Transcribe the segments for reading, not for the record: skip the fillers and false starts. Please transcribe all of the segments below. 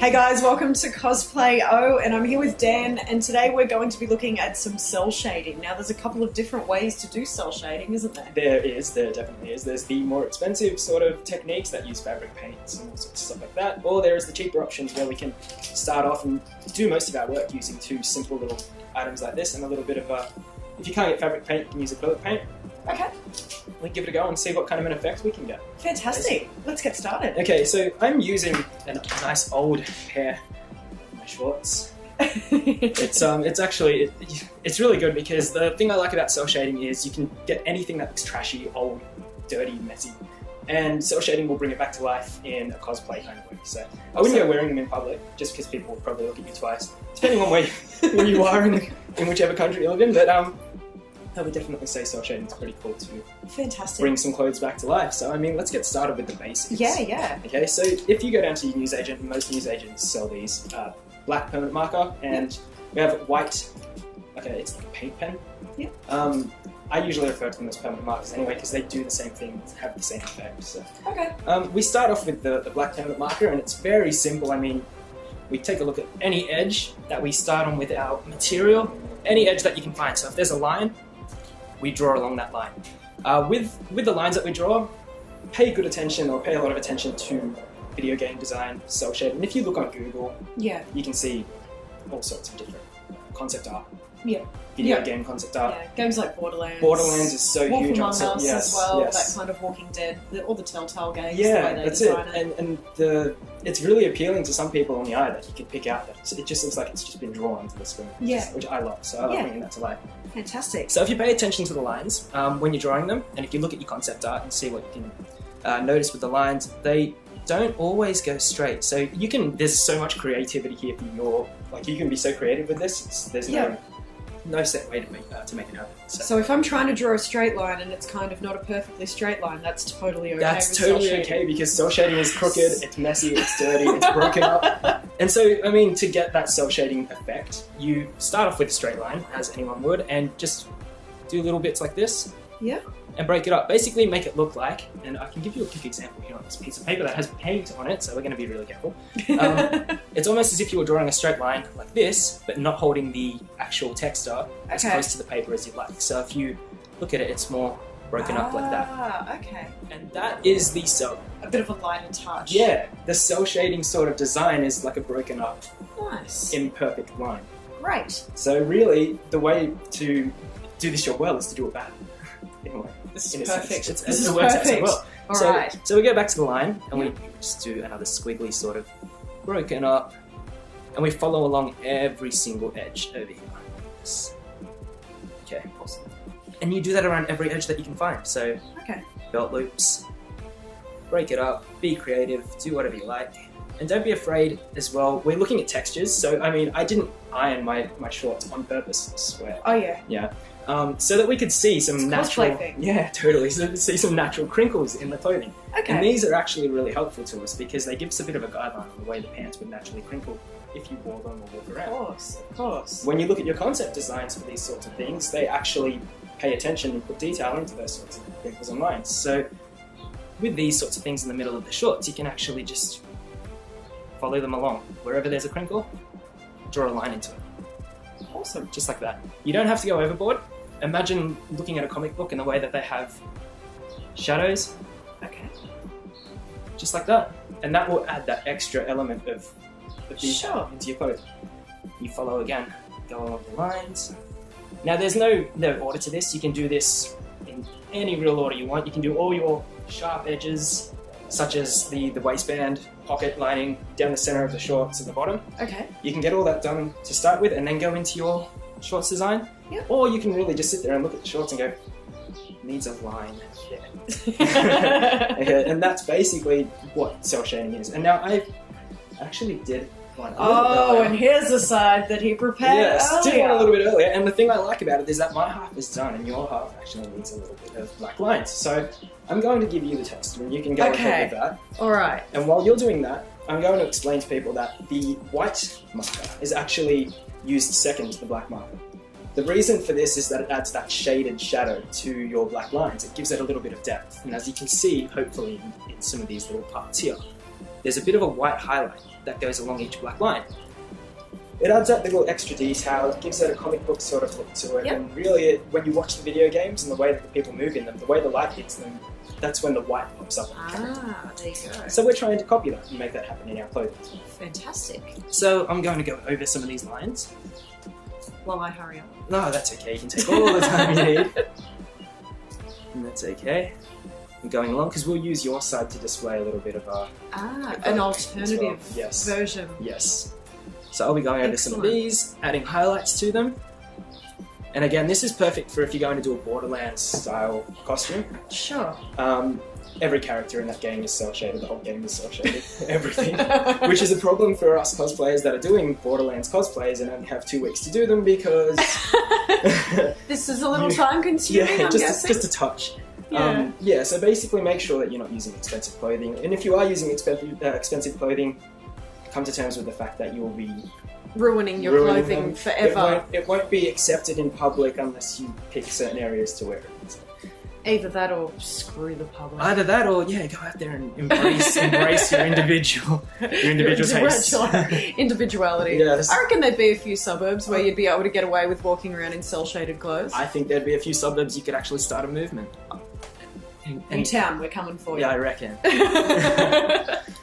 Hey guys, welcome to Cosplay O, and I'm here with Dan, and today we're going to be looking at some cell shading. Now there's a couple of different ways to do cell shading, isn't there? There definitely is. There's the more expensive sort of techniques that use fabric paints and all sorts of stuff like that, or there's the cheaper options where we can start off and do most of our work using two simple little items like this and a little bit of if you can't get fabric paint, you can use acrylic paint. Okay. We'll give it a go and see what kind of an effect we can get. Fantastic. Let's get started. Okay, so I'm using a nice old pair of my shorts. It's really good because the thing I like about cell shading is you can get anything that looks trashy, old, dirty, messy, and cell shading will bring it back to life in a cosplay kind of way. So I wouldn't go wearing them in public just because people will probably look at you twice, depending on where you are in whichever country you live in. But I would definitely say cell shading is pretty cool to bring some clothes back to life. So I mean, let's get started with the basics. Yeah. Okay, so if you go down to your newsagent, most newsagents sell these black permanent marker, and we have white. Okay, it's like a paint pen. Yeah. I usually refer to them as permanent markers anyway because they do the same thing, have the same effect. So. Okay. We start off with the black permanent marker, and it's very simple. I mean, we take a look at any edge that we start on with our material, any edge that you can find. So if there's a line, we draw along that line. With the lines that we draw, pay good attention or pay a lot of attention to video game design, cell shading. And if you look on Google, you can see all sorts of different concept art. Yeah. Video game concept art. Yeah, games like Borderlands. Borderlands is so Wolf huge. Among Us as well, yes. that kind of Walking Dead, all the Telltale games, Yeah, the way they that's design it. And it's really appealing to some people on the eye that you can pick out that it just looks like it's just been drawn to the screen, which I love. So I love bringing that to life. Fantastic. So if you pay attention to the lines when you're drawing them, and if you look at your concept art and see what you can notice with the lines, they don't always go straight. So there's so much creativity here for you can be so creative with this. There's no set way to make it happen. So if I'm trying to draw a straight line and it's kind of not a perfectly straight line, that's totally okay. That's totally okay because cell shading is crooked, it's messy, it's dirty, it's broken up. And so, I mean, to get that cell shading effect, you start off with a straight line, as anyone would, and just do little bits like this. Yeah. And break it up. Basically make it look like, and I can give you a quick example here on this piece of paper that has paint on it, so we're going to be really careful. It's almost as if you were drawing a straight line like this, but not holding the actual texture as close to the paper as you'd like. So if you look at it, it's more broken up like that. Ah, okay. And that is the cell. A bit of a lighter touch. Yeah, the cell shading sort of design is like a broken up, imperfect line. Great. So really, the way to do this job well is to do it bad. Anyway. This is perfect. It works out so well. Alright. So we go back to the line and we just do another squiggly sort of broken up, and we follow along every single edge over here. Okay, awesome. And you do that around every edge that you can find. So belt loops, break it up, be creative, do whatever you like. And don't be afraid as well. We're looking at textures. So, I mean, I didn't iron my shorts on purpose, I swear. Oh, yeah. Yeah. So that we could see some natural... thing. Yeah, totally. So see some natural crinkles in the clothing. Okay. And these are actually really helpful to us because they give us a bit of a guideline on the way the pants would naturally crinkle if you wore them or walk around. Of course. When you look at your concept designs for these sorts of things, they actually pay attention and put detail into those sorts of crinkles and lines. So with these sorts of things in the middle of the shorts, you can actually just follow them along. Wherever there's a crinkle, draw a line into it. Awesome. Just like that. You don't have to go overboard. Imagine looking at a comic book and the way that they have shadows. Okay. Just like that. And that will add that extra element of detail into your clothes. You follow again, go along the lines. Now there's no order to this. You can do this in any real order you want. You can do all your sharp edges, such as the waistband, pocket lining, down the center of the shorts at the bottom. Okay. You can get all that done to start with and then go into your shorts design. Yep. Or you can really just sit there and look at the shorts and go, needs a line there. Okay, and that's basically what cell shading is. And now I actually did one. And here's the side that he prepared Yes, did one a little bit earlier. And the thing I like about it is that my half is done and your half actually needs a little bit of black lines. So I'm going to give you the text and you can go ahead with that. Alright. And while you're doing that, I'm going to explain to people that the white marker is actually used second to the black marker. The reason for this is that it adds that shaded shadow to your black lines. It gives it a little bit of depth. And as you can see, hopefully, in some of these little parts here, there's a bit of a white highlight that goes along each black line. It adds that little extra detail, it gives it a comic book sort of look to it, Yep. and really, when you watch the video games and the way that the people move in them, the way the light hits them, that's when the white pops up. Ah, there you go. So we're trying to copy that and make that happen in our clothing. Fantastic. So I'm going to go over some of these lines. While I hurry up. No, that's okay, you can take all the time you need. And that's okay. I'm going along because we'll use your side to display a little bit of our... An alternative well. Yes. version. Yes. So I'll be going over some of Excellent. these, adding highlights to them. And again, this is perfect for if you're going to do a Borderlands style costume. Sure. Every character in that game is cel shaded, the whole game is cel shaded, everything. Which is a problem for us cosplayers that are doing Borderlands cosplays and only have 2 weeks to do them because... This is a little time consuming, I'm guessing. just a touch. Yeah. So basically make sure that you're not using expensive clothing. And if you are using expensive clothing, come to terms with the fact that you will be Ruining your ruining clothing them. forever. It won't be accepted in public unless you pick certain areas to wear it. Either that or screw the public. Either that or, yeah, go out there and embrace your individual taste. Individuality. Yes. I reckon there'd be a few suburbs where you'd be able to get away with walking around in cel-shaded clothes. I think there'd be a few suburbs you could actually start a movement. In town, we're coming for you. Yeah, I reckon.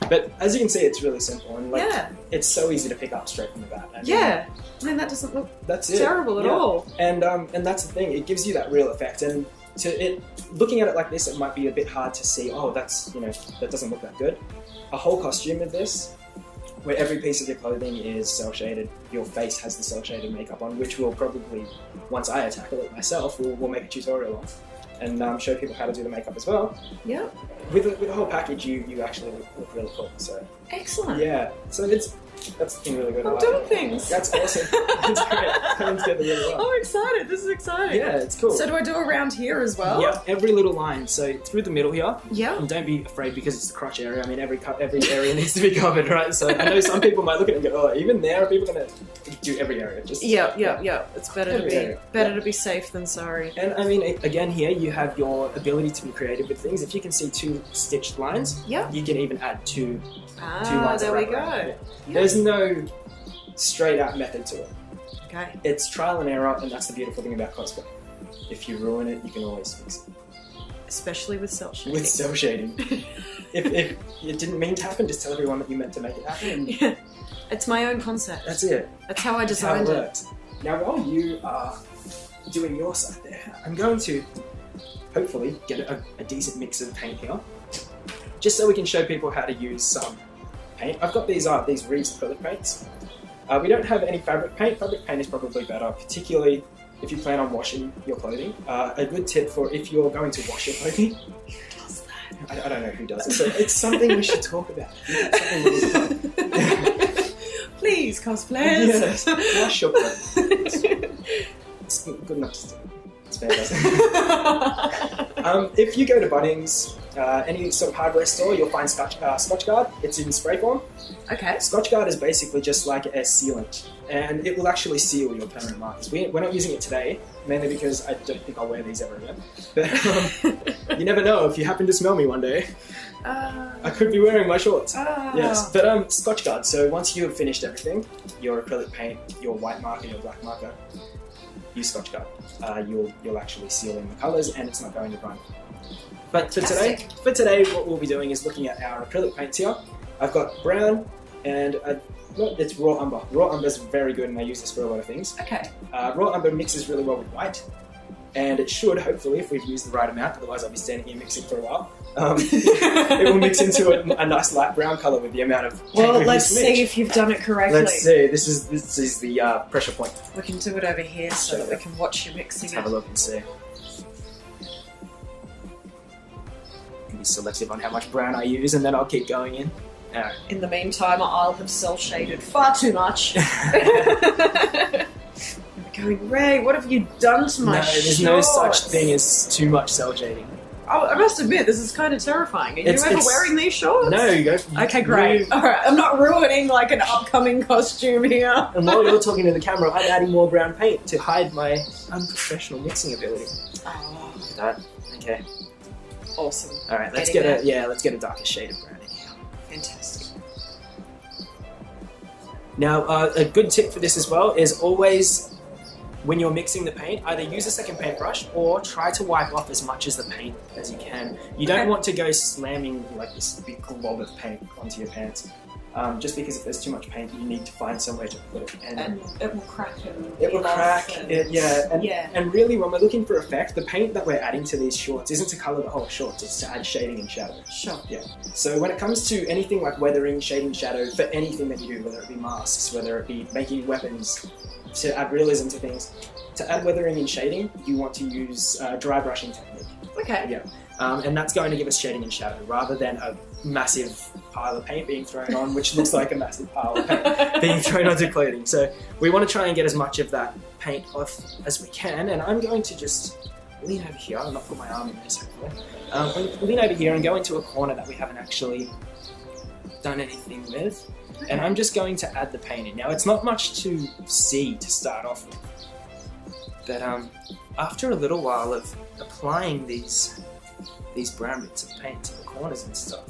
But as you can see, it's really simple and Yeah. it's so easy to pick up straight from the bat. I mean, Yeah. I mean, that doesn't look that's it. terrible at Yeah. all. And that's the thing; it gives you that real effect. And looking at it like this, it might be a bit hard to see. Oh, that doesn't look that good. A whole costume of this, where every piece of your clothing is cel shaded, your face has the cel shaded makeup on, which will probably, once I tackle it myself, we'll make a tutorial on. And show people how to do the makeup as well. Yeah. With the whole package, you actually look really cool. So Excellent. yeah, so that's been really good. I I'm like doing it. things. That's awesome. It's great. Coming together really well. I'm excited. This is exciting. Yeah, it's cool. So do I do around here as well? Yeah, every little line. So through the middle here, Yeah. and don't be afraid because it's the crotch area. I mean, every area needs to be covered, right? So I know some people might look at it and go, "Oh, even there, are people going to do every area?" Just Yeah. It's better Every to area. to be safe than sorry. And I mean, again, here you have your ability to be creative with things. If you can see 2 stitched lines, Yeah. you can even add two Ah, lines. there we around. go. Yeah. There's no straight out method to it. Okay. It's trial and error, and that's the beautiful thing about cosplay. If you ruin it, you can always fix it. Especially with cel shading. With cel shading. if it didn't mean to happen, just tell everyone that you meant to make it happen. And Yeah. It's my own concept. that's it. That's how I That's how it designed it. works. Now, while you are doing your side there, I'm going to hopefully get a decent mix of paint here, just so we can show people how to use some paint. I've got these Reeves acrylic paints. We don't have any fabric paint. Fabric paint is probably better, particularly if you plan on washing your clothing. A good tip for if you're going to wash your clothing. Who does that? I don't know who does it. So it's something we should talk about. It's something we need to talk. Please, cosplayers. Yes, wash your clothes. It's good enough to do. It's fantastic. If you go to Bunnings, any sort of hardware store, you'll find Scotchgard. It's in spray form. Okay. Scotchgard is basically just like a sealant, and it will actually seal your permanent markers. We're not using it today, mainly because I don't think I'll wear these ever again. But you never know, if you happen to smell me one day, I could be wearing my shorts. Yes, but Scotchgard. So once you have finished everything, your acrylic paint, your white marker, your black marker, use Scotchgard. You'll actually seal in the colours, and it's not going to run. But for today, what we'll be doing is looking at our acrylic paints here. I've got brown and it's raw umber. Raw umber is very good, and I use this for a lot of things. Okay. Raw umber mixes really well with white, and it should, hopefully, if we've used the right amount, otherwise I'll be standing here mixing for a while, it will mix into a nice light brown colour with the amount of paint Well, we've let's used to see mix. if you've done it correctly. Let's see, this is the pressure point. We can do it over here so that we can watch you mixing Let's have a it. look and see. Be selective on how much brown I use, and then I'll keep going in. Alright. In the meantime, I'll have cel-shaded far too much. Going, Ray, what have you done to my No, there's no shorts?" such thing as too much cell shading. Oh, I must admit, this is kind of terrifying. Are you It's- ever it's- wearing these shorts? No, you go. Okay, great. Alright, I'm not ruining like an upcoming costume here. And while you're talking to the camera, I'm adding more brown paint to hide my unprofessional mixing ability. Oh, That okay. awesome. All right, let's Getting get a darker shade of brown in here. Fantastic. Now, a good tip for this as well is always, when you're mixing the paint, either use a second paintbrush or try to wipe off as much as the paint as you can. You don't want to go slamming like this big glob of paint onto your pants. Just because if there's too much paint, you need to find somewhere to put it. And it will crack and it will crack. And, And really, when we're looking for effect, the paint that we're adding to these shorts isn't to colour the whole shorts, it's to add shading and shadow. Sure. Yeah. So when it comes to anything like weathering, shading, shadow, for anything that you do, whether it be masks, whether it be making weapons, to add realism to things, to add weathering and shading, you want to use dry brushing technique. Okay. Yeah. And that's going to give us shading and shadow rather than a massive pile of paint being thrown on, which looks like a massive pile of paint being thrown onto clothing. So we want to try and get as much of that paint off as we can. And I'm going to just lean over here. I'll not put my arm in this, hopefully. Lean over here and go into a corner that we haven't actually done anything with. Okay. And I'm just going to add the paint in. Now, it's not much to see to start off with. But after a little while of applying these brown bits of paint to the corners and stuff,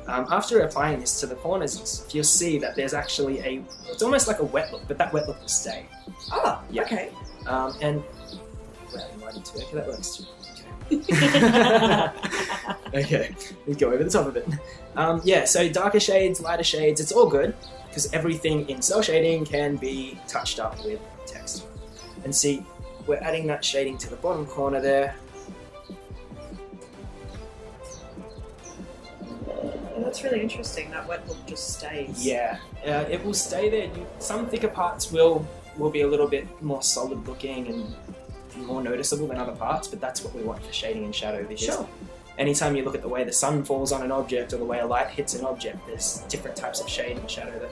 after applying this to the corners and stuff, you'll see that there's actually it's almost like a wet look, but that wet look will stay. Oh, Yeah. okay. And okay, that works too. Okay. Okay, let's go over the top of it. Yeah, so darker shades, lighter shades, it's all good because everything in cell shading can be touched up with text. And see, we're adding that shading to the bottom corner there. And that's really interesting. That wet look just stays. Yeah, it will stay there. Some thicker parts will be a little bit more solid looking and more noticeable than other parts, but that's what we want for shading and shadow because Sure. anytime you look at the way the sun falls on an object or the way a light hits an object, there's different types of shade and shadow that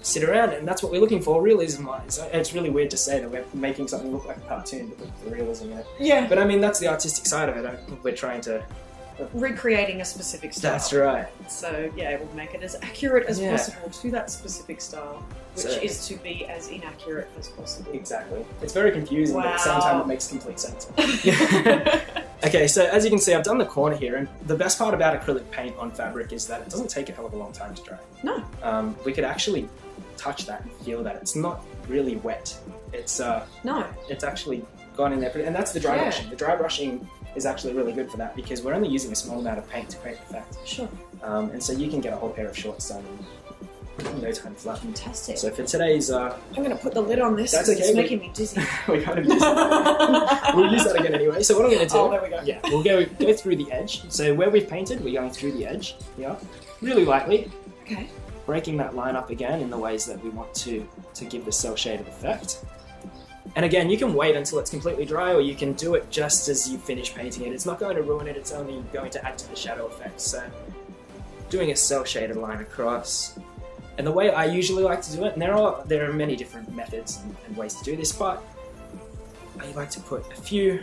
sit around, and that's what we're looking for realism-wise. It's really weird to say that we're making something look like a cartoon, but with the realism in it. Yeah. But I mean, that's the artistic side of it. We're trying to... Recreating a specific style. That's right. So yeah, we'll make it as accurate as Yeah. possible to that specific style, which So- is to be as inaccurate as possible. Exactly. It's very confusing, but at the same time it makes complete sense. Okay, so as you can see, I've done the corner here, and the best part about acrylic paint on fabric is that it doesn't take a hell of a long time to dry. No. We could actually touch that and feel that. It's not really wet. It's No. it's actually gone in there, and that's the dry Yeah. brushing. The dry brushing is actually really good for that because we're only using a small amount of paint to create the effect. Sure. And so you can get a whole pair of shorts done in no time flat. Fantastic. So for today's, I'm going to put the lid on this. That's 'cause okay, It's we- making me dizzy. we kind of we'll use that again anyway. So what I'm going to do? Oh, there we go. Yeah, we'll go through the edge. So where we've painted, we're going through the edge. Yeah, really lightly, Okay. breaking that line up again in the ways that we want to give the cell shaded effect. And again, you can wait until it's completely dry, or you can do it just as you finish painting it. It's not going to ruin it. It's only going to add to the shadow effect. So doing a cell shaded line across. And the way I usually like to do it, and there are many different methods and ways to do this, but I like to put a few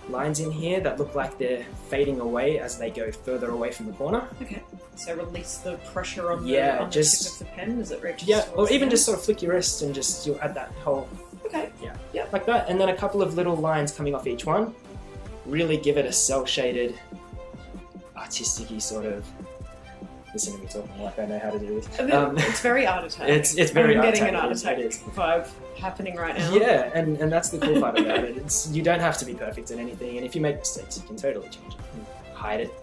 lines in here that look like they're fading away as they go further away from the corner. Okay. So release the pressure on Yeah, the just- tip of the pen as it reaches. Yeah, or towards even the just sort of flick your wrist and just you'll add that whole, end. Okay. like that, and then a couple of little lines coming off each one. Really give it a cell shaded, artistic-y sort of. Listen to me talking like I know how to do this. It's very art attack. It's very I'm art getting an attack, art it is, attack it is. vibe happening right now. Yeah, and that's the cool part about it. You don't have to be perfect at anything, and if you make mistakes, you can totally change it. Hide it.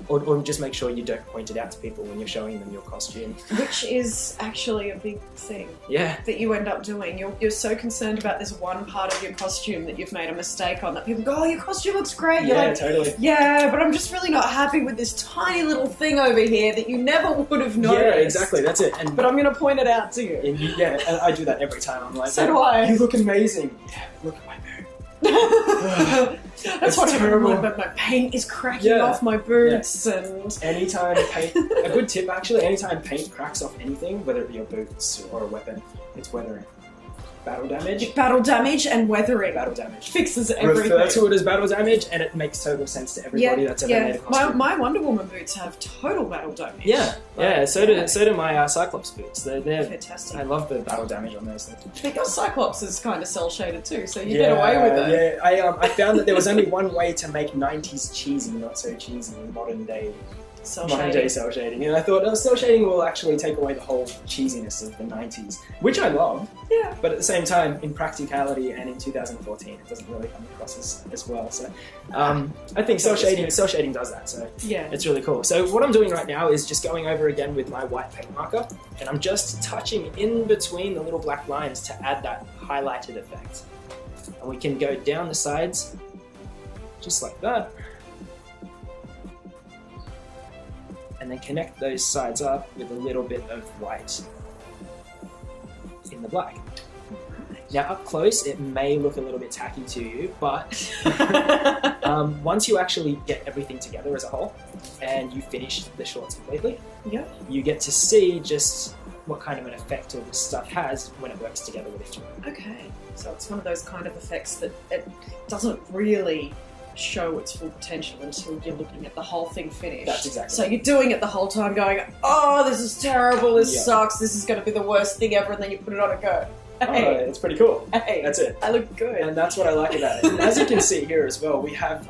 Or just make sure you don't point it out to people when you're showing them your costume. Which is actually a big thing Yeah. that you end up doing. You're so concerned about this one part of your costume that you've made a mistake on that people go, oh, your costume looks great. You're Yeah, like, totally. yeah, but I'm just really not happy with this tiny little thing over here that you never would have noticed. Yeah, exactly. That's it. And But I'm going to point it out to you. yeah, and I do that every time. I'm like, So do I. You look amazing. Yeah, look at my boot. That's It's what I'm terrible. like, but my paint is cracking Yeah. off my boots and... Anytime paint, a good tip actually, anytime paint cracks off anything, whether it be your boots or a weapon, it's weathering. Battle damage. Battle damage and weathering. Battle damage. Fixes everything. Refer to it as battle damage, and it makes total sense to everybody that's ever made a costume. My Wonder Woman boots have total battle damage. Yeah, yeah. Like, So do my Cyclops boots. They're fantastic. I love the battle damage on those things. Because Cyclops is kind of cell shaded too, so you get away with it. Yeah, I found that there was only one way to make 90s cheesy not so cheesy in modern day cell modern shading. day cell shading. And I thought, oh, cell shading will actually take away the whole cheesiness of the 90s, which I love. Yeah. But at the same time, in practicality and in 2014, it doesn't really come across as well. So I think cell shading does that. So Yeah. it's really cool. So what I'm doing right now is just going over again with my white paint marker, and I'm just touching in between the little black lines to add that highlighted effect. And we can go down the sides, just like that. And then connect those sides up with a little bit of white in the black. Now up close, it may look a little bit tacky to you, but once you actually get everything together as a whole and you finish the shorts completely, Yeah. you get to see just what kind of an effect all this stuff has when it works together with each other. Okay. So it's one of those kind of effects that it doesn't really show its full potential until you're looking at the whole thing finished. That's exactly So right. you're doing it the whole time going, oh, this is terrible, this Yeah. sucks, this is going to be the worst thing ever, and then you put it on and go, Oh, hey, it's pretty cool. hey, That's it. I look good. And that's what I like about it. And as you can see here as well, we have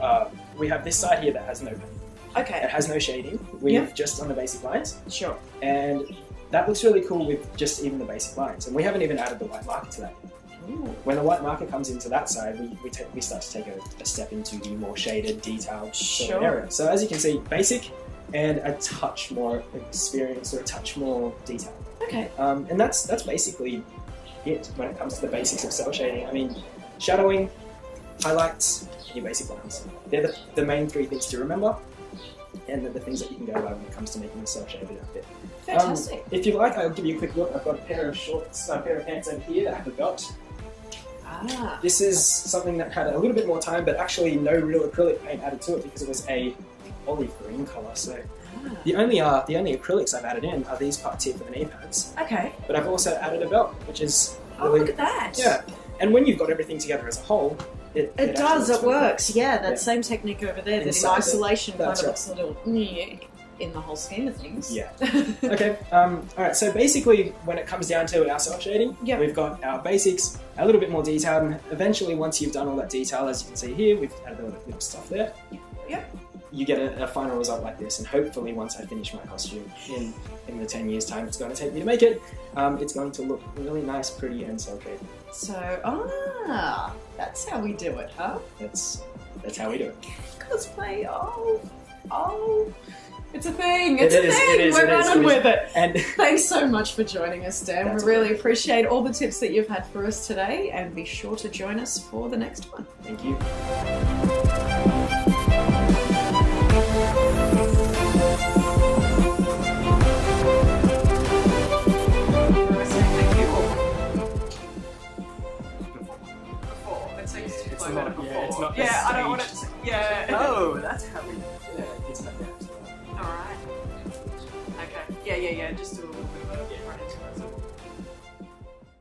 this side here that has no paint. It Okay, has no shading. We've Yeah. just on the basic lines. sure. And that looks really cool with just even the basic lines. And we haven't even added the white marker to that. Ooh. When the white marker comes into that side, we start to take a step into the more shaded, detailed sort of Sure. area. So as you can see, basic and a touch more experience or a touch more detail. Okay, And that's basically it when it comes to the basics of cell shading. I mean, shadowing, highlights, and your basic lines. They're the main three things to remember, and the things that you can go by when it comes to making a cell shaded outfit. fantastic. If you like, I'll give you a quick look. I've got a pair of shorts, a pair of pants over here that have a belt. Ah, This is something that had a little bit more time, but actually no real acrylic paint added to it because it was a olive green colour. So the only acrylics I've added in are these parts here for the knee pads. okay. But I've also added a belt, which is Oh, really look at that. yeah. And when you've got everything together as a whole, It actually does, looks it really works. Yeah, that Yeah. same technique over there that in Inside it. isolation kind That's of right. looks a little "Nyeh" in the whole scheme of things. Yeah. good. Okay. All right. So basically, when it comes down to our cell shading, Yeah. we've got our basics, a little bit more detailed, and eventually, once you've done all that detail, as you can see here, we've added all the little stuff there. Yeah. You get a final result like this, and hopefully, once I finish my costume in the 10 years' time it's going to take me to make it, it's going to look really nice, pretty, and cell shaded. So, that's how we do it, huh? That's how we do it. Cosplay, oh, it's a thing, It it's a is, thing, it is, we're it is, running it is. with it. And Thanks so much for joining us, Dan. That's We really okay. appreciate all the tips that you've had for us today, and be sure to join us for the next one. thank you. It's not- yeah, it's not Yeah, I don't want staged. it. Yeah. Oh, that's how we. Yeah, it's not that. All right. Okay. Yeah. Just do a